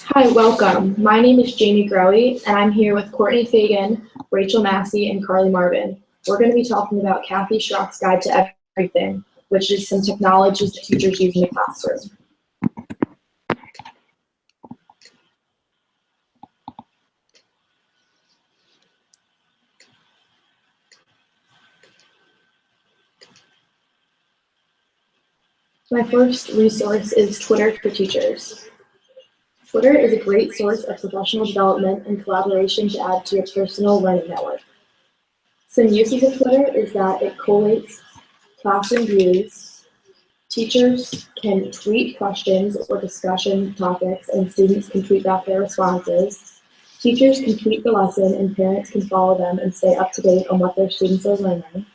Hi, welcome. My name is Jamie Growy, and I'm here with Courtney Fagan, Rachel Massey, and Carly Marvin. We're going to be talking about Kathy Schrock's Guide to Everything, which is some technologies that teachers use in the classroom. My first resource is Twitter for Teachers. Twitter is a great source of professional development and collaboration to add to your personal learning network. Some uses of Twitter is that it collates classroom views. Teachers can tweet questions or discussion topics, and students can tweet back their responses. Teachers can tweet the lesson, and parents can follow them and stay up to date on what their students are learning.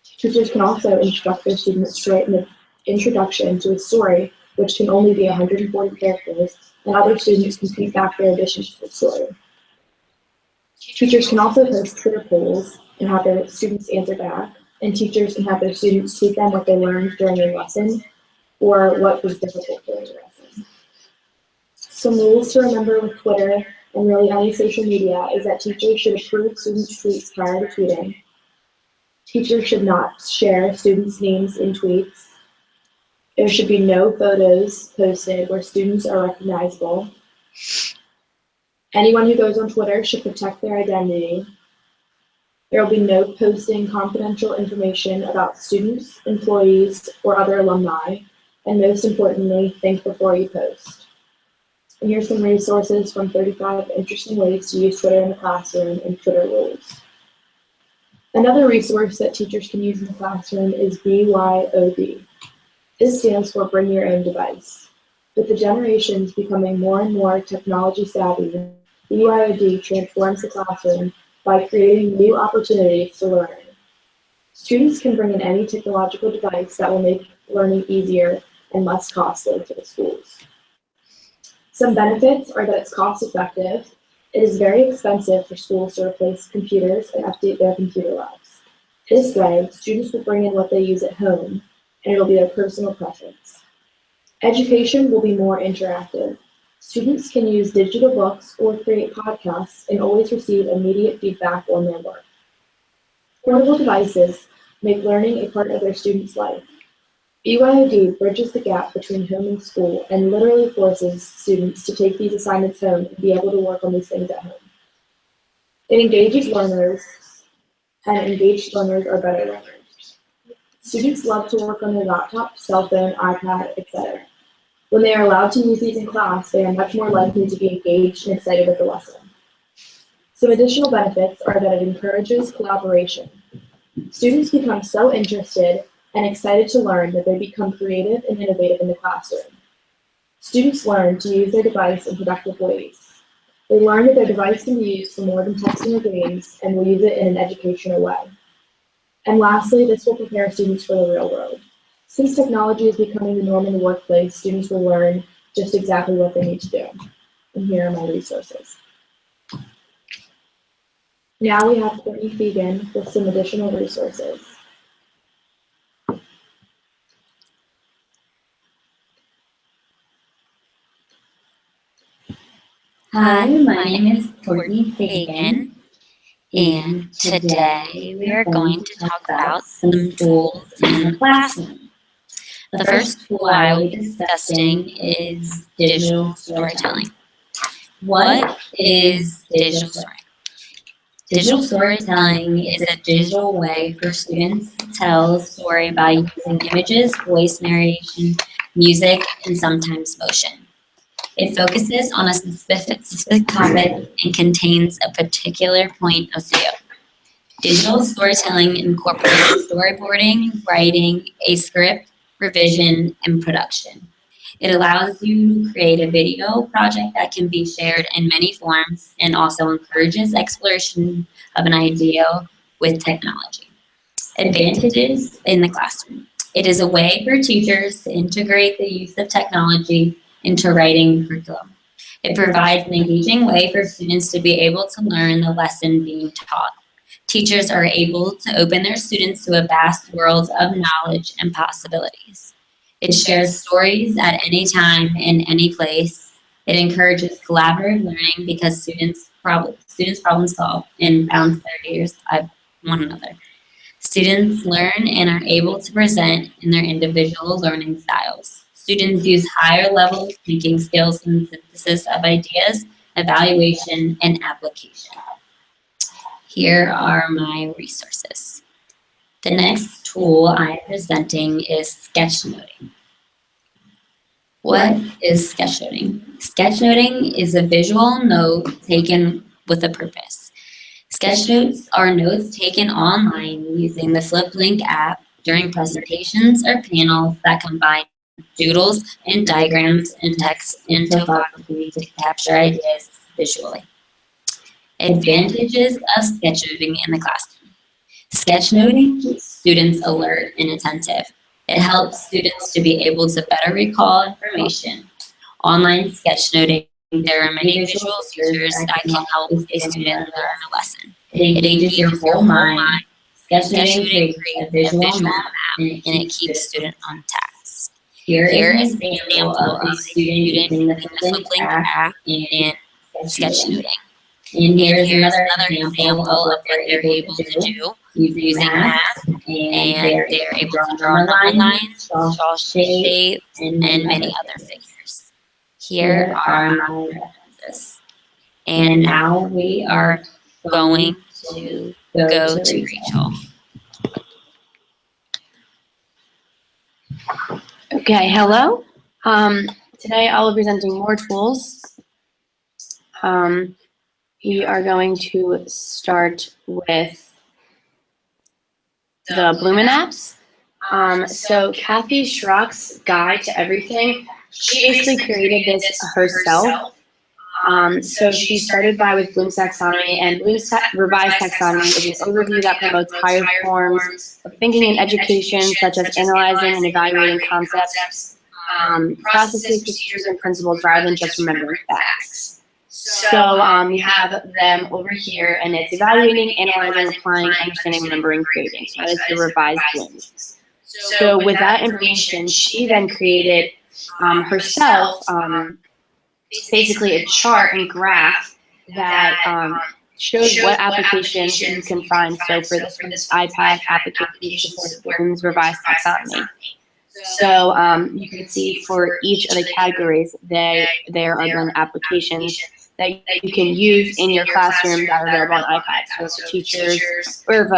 Teachers can also instruct their students to write an introduction to a story, which can only be 140 characters, and other students can tweet back their additions to the story. Teachers can also post Twitter polls and have their students answer back, and teachers can have their students tweet them what they learned during a lesson or what was difficult during the lesson. Some rules to remember with Twitter and really any social media is that teachers should approve students' tweets prior to tweeting. Teachers should not share students' names in tweets. There should be no photos posted where students are recognizable. Anyone who goes on Twitter should protect their identity. There will be no posting confidential information about students, employees, or other alumni. And most importantly, think before you post. And here's some resources from 35 interesting ways to use Twitter in the classroom and Twitter rules. Another resource that teachers can use in the classroom is BYOD. This stands for Bring Your Own Device. With the generations becoming more and more technology savvy, BYOD transforms the classroom by creating new opportunities for learning. Students can bring in any technological device that will make learning easier and less costly to the schools. Some benefits are that it's cost effective. It is very expensive for schools to replace computers and update their computer labs. This way, students will bring in what they use at home, and it'll be their personal preference. Education will be more interactive. Students can use digital books or create podcasts and always receive immediate feedback on their work. Portable devices make learning a part of their students' life. BYOD bridges the gap between home and school and literally forces students to take these assignments home and be able to work on these things at home. It engages learners, and engaged learners are better learners. Students love to work on their laptop, cell phone, iPad, etc. When they are allowed to use these in class, they are much more likely to be engaged and excited with the lesson. Some additional benefits are that it encourages collaboration. Students become so interested and excited to learn that they become creative and innovative in the classroom. Students learn to use their device in productive ways. They learn that their device can be used for more than texting or games and will use it in an educational way. And lastly, this will prepare students for the real world. Since technology is becoming the norm in the workplace, students will learn just exactly what they need to do. And here are my resources. Now we have Courtney Fagan with some additional resources. Hi, my name is Courtney Fagan, and today we are going to talk about some tools in the classroom. The first tool I will be discussing is digital storytelling. What is digital storytelling? Digital storytelling is a digital way for students to tell a story by using images, voice narration, music, and sometimes motion. It focuses on a specific topic and contains a particular point of view. Digital storytelling incorporates storyboarding, writing, a script, revision, and production. It allows you to create a video project that can be shared in many forms and also encourages exploration of an idea with technology. Advantages in the classroom. It is a way for teachers to integrate the use of technology into writing curriculum. It provides an engaging way for students to be able to learn the lesson being taught. Teachers are able to open their students to a vast world of knowledge and possibilities. It shares stories at any time in any place. It encourages collaborative learning because students problem solve and bounce their ideas at one another. Students learn and are able to present in their individual learning styles. Students use higher level thinking skills in synthesis of ideas, evaluation, and application. Here are my resources. The next tool I am presenting is sketchnoting. What is sketchnoting? Sketchnoting is a visual note taken with a purpose. Sketchnotes are notes taken online using the FlipLink app during presentations or panels that combine doodles and diagrams and text and topography to capture ideas visually. Advantages of sketchnoting in the classroom. Sketchnoting keeps students alert and attentive. It helps students to be able to better recall information. Online sketchnoting, there are many visual features that can help a student learn a lesson. It engages your whole mind. Sketchnoting creates a visual map and it keeps students on task. Here is an example of a student using the FlipLink app and sketchnoting. And here's another example of what they're able to do using math, and they're able to draw number lines, draw shapes, and many other figures. Here are my references. And now we are going to go to Rachel. Okay, hello. Today I'll be presenting more tools. We are going to start with the Bloomin' apps. So Kathy Schrock's Guide to Everything, she basically created this herself. So she started with Bloom's taxonomy, and Bloom's revised taxonomy is an overview that promotes higher forms of thinking in education, such as analyzing and evaluating concepts, processes, procedures, and principles rather than just remembering facts. So we have them over here, and it's evaluating, analyzing, applying, understanding, remembering, creating. So that is the revised Bloom's. So with that information, she then created herself basically a chart and graph that shows what applications you can find. So for this iPad application, supports Bloom's revised taxonomy. So you can see for each of the categories, there are then applications that you can use in your classroom that are available on iPads. So if teachers, or if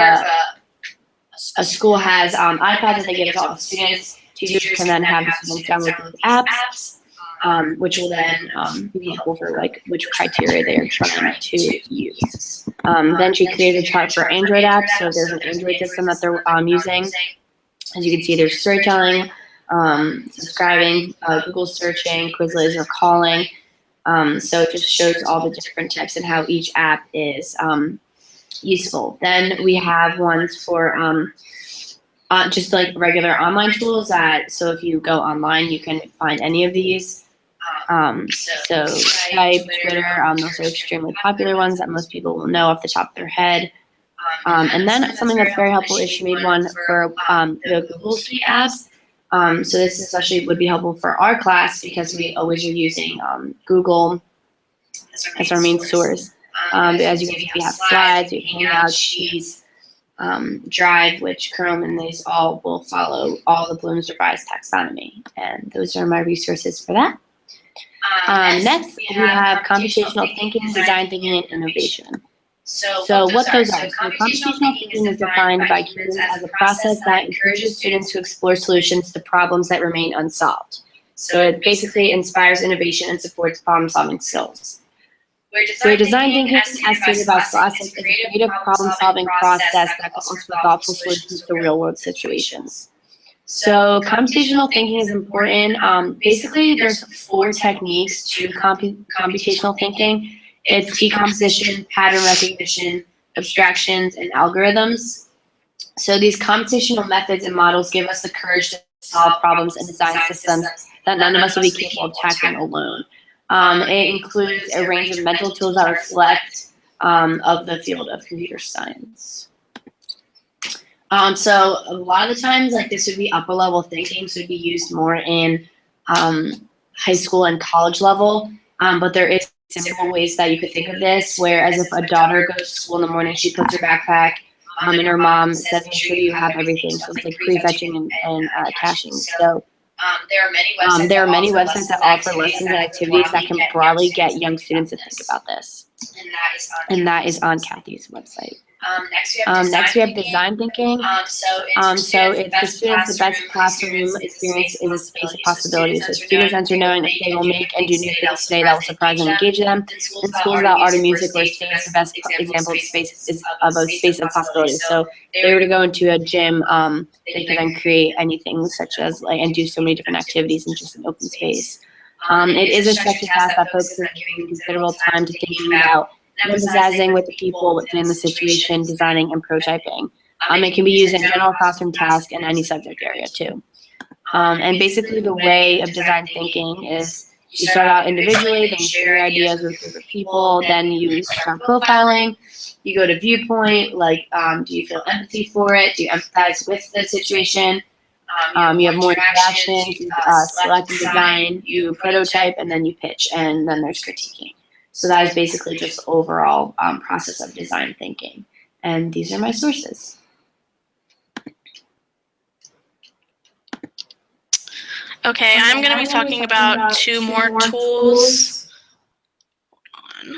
a school has iPads that they give to all the students, teachers can then have the students download these apps, which will then be helpful for which criteria they are trying to use. Then she created a chart for Android apps. So there's an Android system that they're using. As you can see, there's storytelling, subscribing, Google searching, Quizlet, or calling. So it just shows all the different types and how each app is useful. Then we have ones for just like regular online tools so if you go online, you can find any of these. So Skype, Twitter, those are extremely popular ones that most people will know off the top of their head. And then something that's very helpful is she made one for the Google Suite apps. So this especially would be helpful for our class because we always are using Google as our main source. But as you can see, we have slides, we have Hangouts, Sheets, Drive, which Chrome, and these all will follow all the Bloom's revised taxonomy. And those are my resources for that. Next, we have computational thinking, design thinking, and innovation. So what those are. So computational thinking is defined by students as a process that encourages students to explore solutions to problems that remain unsolved. So it basically inspires innovation and supports problem-solving skills. Where design thinking, as stated by Scholastic, is a creative problem-solving process that comes with thoughtful solutions to real-world situations. So computational thinking is important. Basically, there's 4 techniques to computational thinking. It's decomposition, pattern recognition, abstractions, and algorithms. So these computational methods and models give us the courage to solve problems and design systems that none of us would be capable of tackling alone. It includes a range of mental tools that reflect of the field of computer science. So a lot of the times, this would be upper level thinking, so it would be used more in high school and college level. But there is simple ways that you could think of this, whereas if a daughter goes to school in the morning, she puts her backpack, and her mom says, make sure you have everything. So it's like pre-fetching and caching. So there are many websites that offer lessons and activities that can broadly get young students to think about this. And that is on Kathy's website. Next we have design thinking. So it's for students, the best classroom experience is a space of possibilities. So students enter knowing that they will make and do new things today that will surprise and engage them. In schools without art and music or stage, the best example of space is of a space of possibilities. So if they were to go into a gym, they could then create anything such as and do so many different activities in just an open space. It is a structured task that focuses on giving considerable time to thinking about emphasizing with the people within the situation, designing and prototyping. It can be used in general classroom tasks in any subject area too. And basically the way of design thinking is you start out individually, then you share your ideas with a group of people, then you start profiling, you go to viewpoint, do you feel empathy for it? Do you empathize with the situation? You have more interactions, you select and design, you prototype, and then you pitch, and then there's critiquing. So that is basically just the overall process of design thinking. And these are my sources. Okay, I'm going to be talking about two more tools. Hold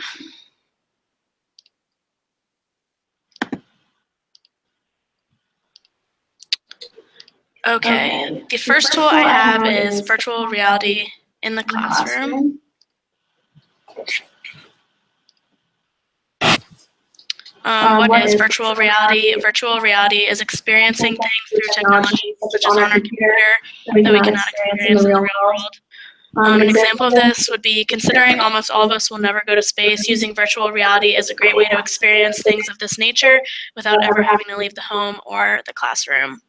on. Okay, the first tool I have is virtual reality in the classroom. What is virtual reality? Virtual reality is experiencing things through technology, such as on our computer, that we cannot experience in the real world. An example of this would be considering almost all of us will never go to space. Using virtual reality is a great way to experience things of this nature without ever having to leave the home or the classroom.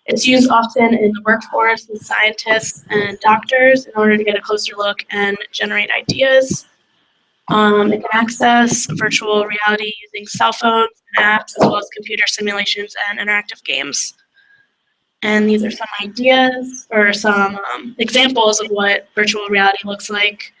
It's used often in the workforce with scientists and doctors in order to get a closer look and generate ideas. It can access virtual reality using cell phones and apps, as well as computer simulations and interactive games. And these are some ideas or some examples of what virtual reality looks like.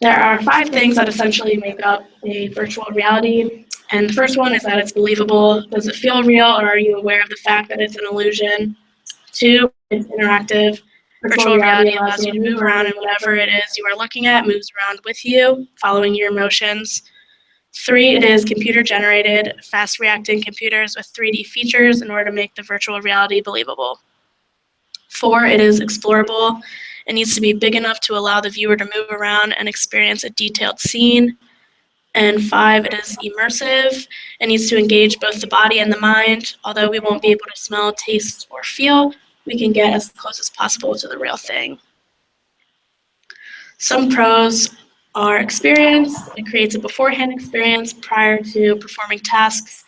There are 5 things that essentially make up a virtual reality. And the first one is that it's believable. Does it feel real, or are you aware of the fact that it's an illusion? 2, it's interactive. Virtual reality allows you to move around, and whatever it is you are looking at moves around with you, following your motions. 3, it is computer-generated, fast-reacting computers with 3D features in order to make the virtual reality believable. 4, it is explorable. It needs to be big enough to allow the viewer to move around and experience a detailed scene. And 5, it is immersive. It needs to engage both the body and the mind. Although we won't be able to smell, taste, or feel, we can get as close as possible to the real thing. Some pros are experience. It creates a beforehand experience prior to performing tasks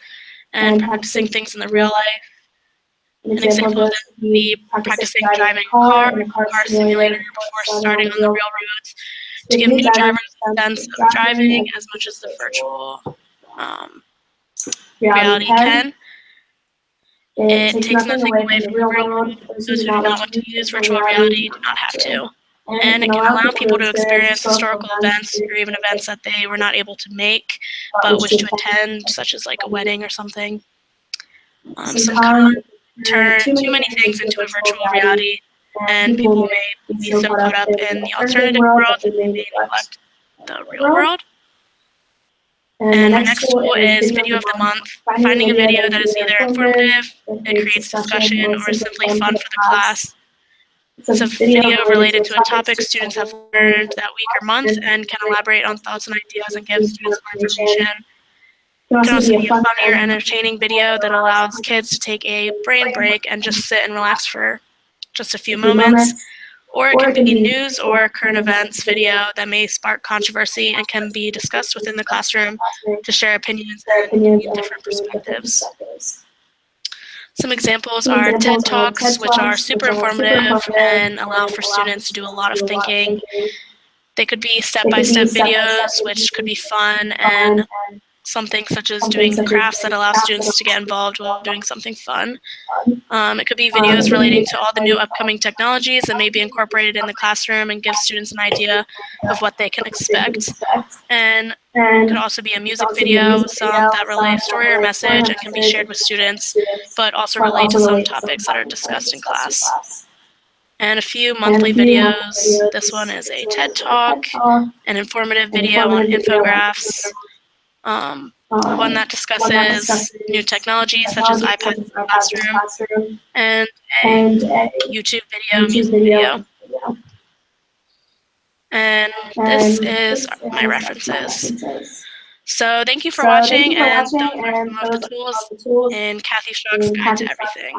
and practicing things in the real life. An example of this would be practicing driving a car in a car simulator before starting on the real roads to give new drivers a sense of driving as much as the virtual reality can. It takes nothing away from the real world. Those who do not want to use virtual reality do not have to. And it can allow people to experience historical events or even events that they were not able to make but wish to attend, such as like a wedding or something. Some cons turn too many things into a virtual reality, and people may be so caught up in the alternative world that they may neglect the real world. And my next tool is Video of the Month. Finding a video that is either informative, it creates discussion, or is simply fun for the class. It's a video related to a topic students have learned that week or month and can elaborate on thoughts and ideas and give students more information. It can also be a funny or entertaining video that allows kids to take a brain break and just sit and relax for just a few moments. Or it can be news or current events video that may spark controversy and can be discussed within the classroom to share opinions and different perspectives. Some examples are TED Talks, which are super informative and allow for students to do a lot of thinking. They could be step-by-step videos, which could be fun and something such as doing crafts that allow students to get involved while doing something fun. It could be videos relating to all the new upcoming technologies that may be incorporated in the classroom and give students an idea of what they can expect. And it could also be a music video, some that relay a story or message and can be shared with students, but also relate to some topics that are discussed in class. And a few monthly videos. This one is a TED Talk, an informative video on infographics, one that discusses new technologies such as iPads in the classroom, and a YouTube video, music video. And this is my references. So thank you for watching, and those are some of the tools in Kathy Schrock's Guide to Everything.